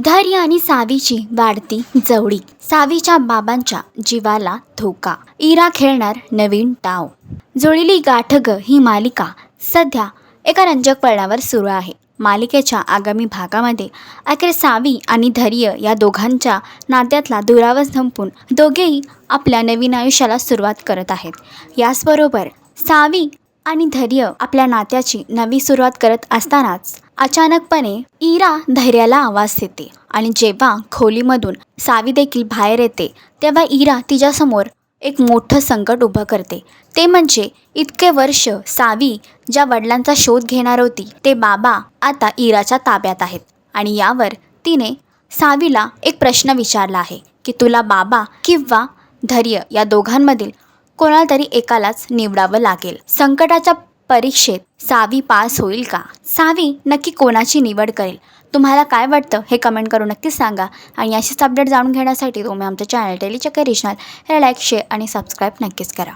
धैर्य आणि सावीची वाढती जवळीक, सावीच्या बाबांच्या जीवाला धोका, इरा खेळणार नवीन डाव, जुळली गाठ ग ही मालिका सध्या एका रंजक वळणावर सुरू आहे. मालिकेच्या आगामी भागामध्ये अखेर सावी आणि धैर्य या दोघांच्या नात्यातला दुरावा संपून दोघेही आपल्या नवीन आयुष्याला सुरुवात करत आहेत. याचबरोबर सावी आणि धैर्य आपल्या नात्याची नवी सुरुवात करत असतानाच अचानकपणे इरा धैर्याला आवाज देते आणि जेव्हा खोलीमधून सावी देखील बाहेर येते तेव्हा इरा तिच्यासमोर एक मोठं संकट उभं करते. ते म्हणजे इतके वर्ष सावी ज्या वडिलांचा शोध घेणार होती ते बाबा आता इराच्या ताब्यात आहेत आणि यावर तिने सावीला एक प्रश्न विचारला आहे की तुला बाबा किंवा धैर्य या दोघांमधील कोणाला तरी एकालाच निवडावं लागेल. संकटाच्या परीक्षेत सावी पास होईल का? सावी नक्की कोणाची निवड करेल? तुम्हाला काय वाटतं हे कमेंट करून नक्कीच सांगा. आणि अशीच अपडेट जाणून घेण्यासाठी तुम्ही आमच्या चॅनल डेली चक्कर रिजनल हे लाईक, शेअर आणि सबस्क्राईब नक्कीच करा.